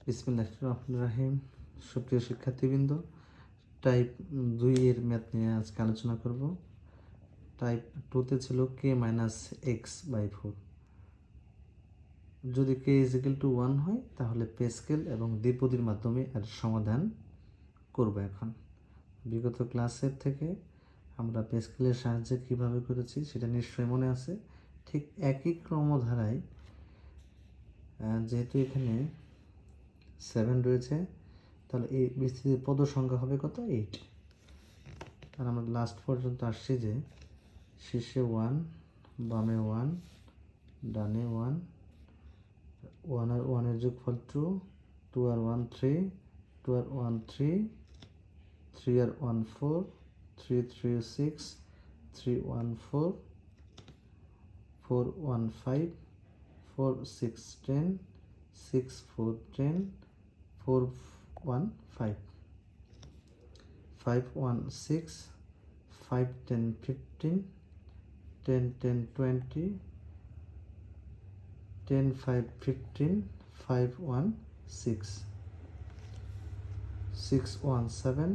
বিসমিল্লাহির রহমানির রহিম। সুপ্রিয় শিক্ষার্থীবৃন্দ, টাইপ 2 এর ম্যাথ নিয়ে আজকে আলোচনা করব। টাইপ 2তে ছিল k-x/4। যদি k = 1 হয় তাহলে প্যাসকেল এবং দ্বিপদীর মাধ্যমে এর সমাধান করব। এখন বিগত ক্লাসের থেকে আমরা প্যাসকেলের সাহায্যে কিভাবে করেছি সেটা নিশ্চয়ই মনে আছে। ঠিক একই ক্রমধারায় যেহেতু এখানে 7 রয়েছে, তাহলে এই বিস্তৃতির পদ সংখ্যা হবে কত? 8। আর আমরা লাস্ট পর্যন্ত আসছি যে শীর্ষে 1, বামে 1, ডানে 1, 1 আর 1 এর যোগফল 2, 2 আর 1 3, 2 আর 1 3, 3 আর 1 4, 3 3 6, 3 1 4, 4 1 5, 4 6 10, 6 4 10, 4 1 5, 5 1 6, 5 10 15, 10 10 20, 10 5 15, 5 1 6, 6 1 7,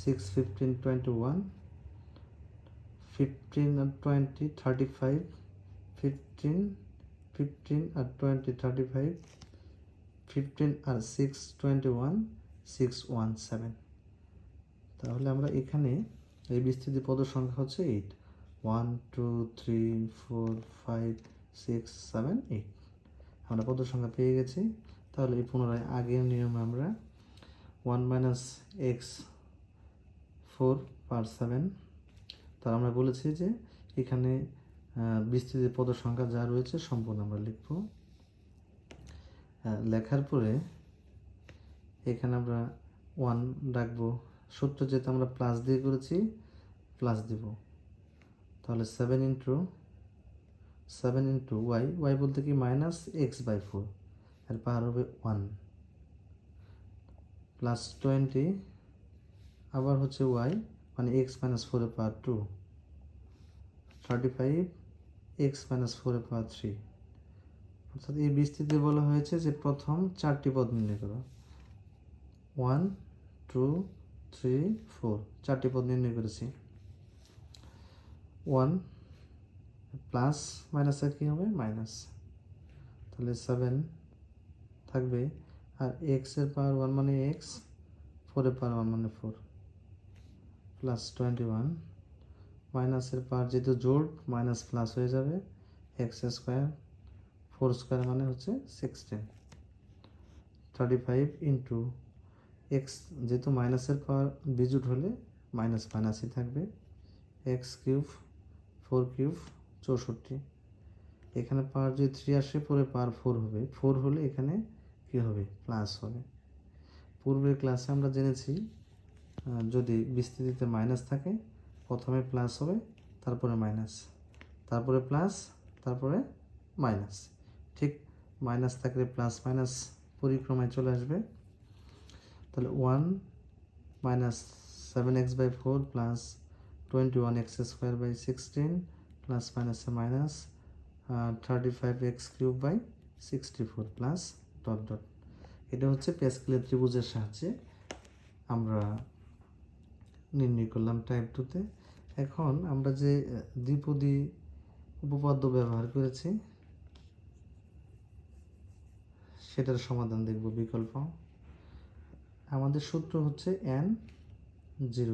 6 15 21, 15 and 20 35, 15 15 and 20 35, 15 আর 6 21, 6 1 7। তাহলে আমরা এখানে এই বিস্তৃতি পদ সংখ্যা হচ্ছে 8, 1 2 3 4 5 6 7 8। আমরা পদ সংখ্যা পেয়ে গেছি। তাহলে এই পুনরায় আগের নিয়মে আমরা 1 - x 4 পার 7। তার আমরা বলেছি যে এখানে বিস্তৃতি পদ সংখ্যা যা রয়েছে সম্পূর্ণ আমরা লিখব। লেখার পরে এখানে আমরা 1 রাখবো। সূত্র যেহেতু আমরা প্লাস দিয়ে করেছি, প্লাস দিব। তাহলে 7 ইন্টু y বলতে কি -x/4, এর পাওয়ার হবে 1, প্লাস 20 আবার হচ্ছে y মানে x - 4 এর পাওয়ার 2, 35 x - 4 এর পাওয়ার 3। অর্থাৎ এই বিস্তৃতি বলা হয়েছে যে প্রথম 4টি পদ নির্ণয় করো। 1 2 3 4 4টি পদ নির্ণয় করেছি। 1 প্লাস মাইনাসের কী হবে? মাইনাস। তাহলে 7 থাকবে। আর এক্স এর পাওয়ার 1 মানে এক্স, 4 এর পাওয়ার 1 মানে 4, প্লাস 21 মাইনাসের পাওয়ার যেহেতু জোড় মাইনাস প্লাস হয়ে যাবে, এক্স স্কোয়ার 4 স্কোয়ার মানে হচ্ছে 16, 35 ইন্টু এক্স যেহেতু মাইনাসের পাওয়ার বিজোড় হলে মাইনাস মাইনাসই থাকবে, এক্স কিউব 4 কিউব 64। এখানে পাওয়ার যদি 3 আসে পরে পাওয়ার 4 হবে, 4 হলে এখানে কী হবে? প্লাস হবে। পূর্বের ক্লাসে আমরা জেনেছি যদি বিস্তৃতিতে মাইনাস থাকে প্রথমে প্লাস হবে, তারপরে মাইনাস, তারপরে প্লাস, তারপরে মাইনাস। ঠিক মাইনাস থাকলে প্লাস মাইনাস পরিক্রমায় চলে আসবে। তাহলে 1 - 7x/4 প্লাস 21x² 16 প্লাস মাইনাসে minus 35x³ plus dot dot. এটা হচ্ছে প্যাসকেলের ত্রিভুজের সাহায্যে আমরা নির্ণয় করলাম টাইপ 2তে। এখন আমরা যে দ্বিপদী উপপাদ্য ব্যবহার করেছি সেটার সমাধান দেখব। বিকল্প আমাদের সূত্র হচ্ছে n0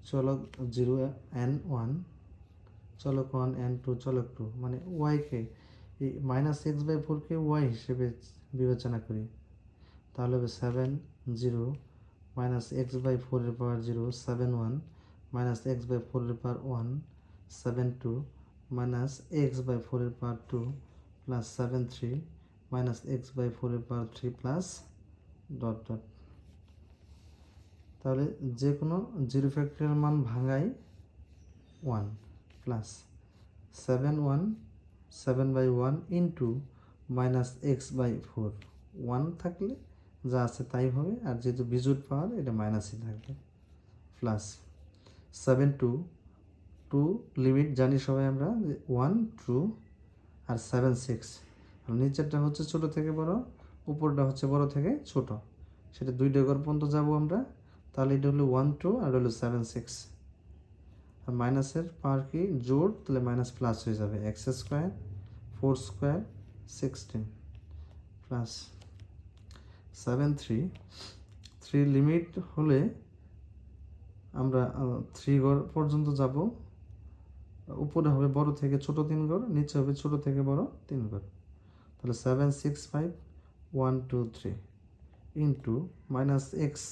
চলক 0 n1 চলক 1 n2 চলক 2, মানে y-কে এই -x/4কে y হিসেবে বিবেচনা করি। তাহলে হবে 7 0 -x/4 এর পাওয়ার 0, 7 1 -x/4 এর পাওয়ার 1, 7 2 -x/4 এর পাওয়ার 2 প্লাস 7 3 -x/4 এর পাওয়ার 3 প্লাস ডট ডট। তাহলে যে কোনো 0 ফ্যাক্টরিয়াল মান ভাঙাই 1 প্লাস 7/1 ইন্টু -x/4, 1 থাকলে যা আছে তাই হবে, আর যেহেতু বিজোড় পাওয়ার এটা মাইনাসই থাকবে, প্লাস 7 2 লিমিট জানি সবাই আমরা 1 2 আর 7 6, আর নিচেরটা হচ্ছে ছোট থেকে বড়, উপরটা হচ্ছে বড় থেকে ছোট। সেটা 2টা ঘর পর্যন্ত যাবো আমরা। তাহলে এটা হলো 1 2 আর হলো 7 6। আর মাইনাসের পাওয়ার কি জোড়, তাহলে মাইনাস প্লাস হয়ে যাবে x square 4 square 16 plus 7 3। 3 limit হলে আমরা 3 ঘর পর্যন্ত যাব। উপরে হবে বড় থেকে ছোট 3 ঘর, নিচে হবে ছোট থেকে বড় 3 ঘর। তাহলে 7 6 5 1 2 3 into minus x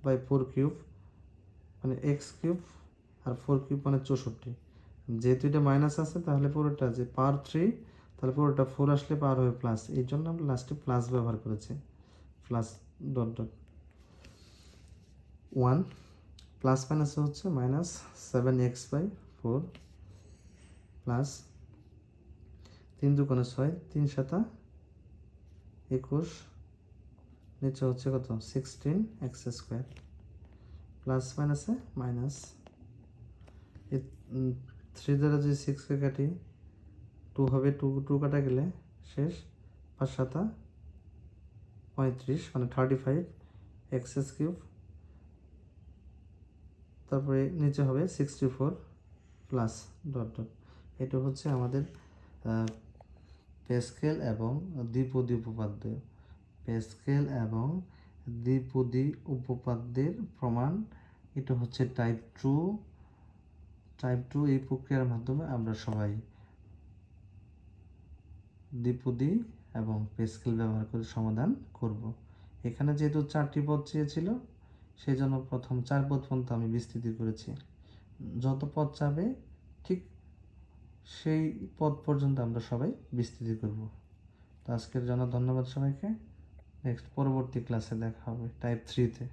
by 4 cube, মানে এক্স কিউব আর 4 কিউব মানে 64। যেহেতু এটা মাইনাস আছে তাহলে পুরোটা যে পাওয়ার 3, তাহলে পুরোটা 4 আসলে পাওয়ার হবে প্লাস, এই জন্য আমরা লাস্টে প্লাস ব্যবহার করেছি। প্লাস ডট ডট 1 প্লাস মাইনাসে হচ্ছে মাইনাস 7x/4 প্লাস 3 দুগুণে 6 3 7 21, নিচে হচ্ছে কত 16x² প্লাস মাইনাসে মাইনাস। এই 3 দ্বারা যদি 6কে কাটি 2 হবে, 2 কাটা গেলে শেষ, 5 7 35 মানে 35x³ তারপরে নিচে হবে 64 প্লাস ডট ডট। এটা হচ্ছে আমাদের প্যাসকেল এবং দ্বিপদী উপপাদ্য। প্যাসকেল এবং দ্বিপদী উপপাদ্যের প্রমাণ। এটা হচ্ছে টাইপ 2। এই প্রক্রিয়ার মাধ্যমে আমরা সবাই দ্বিপদী এবং প্যাসকেল ব্যবহার করে সমাধান করব। এখানে যেহেতু 4টি পদ চেয়েছিল, সেই জন্য প্রথম 4 পদ পর্যন্ত আমি বিস্তৃতি করেছি। যত পদ চাবে ঠিক সেই পদ পর্যন্ত আমরা সবাই বিস্তৃতি করব। তো আজকের জন্য ধন্যবাদ সবাইকে। নেক্সট পরবর্তী ক্লাসে দেখা হবে টাইপ 3-তে।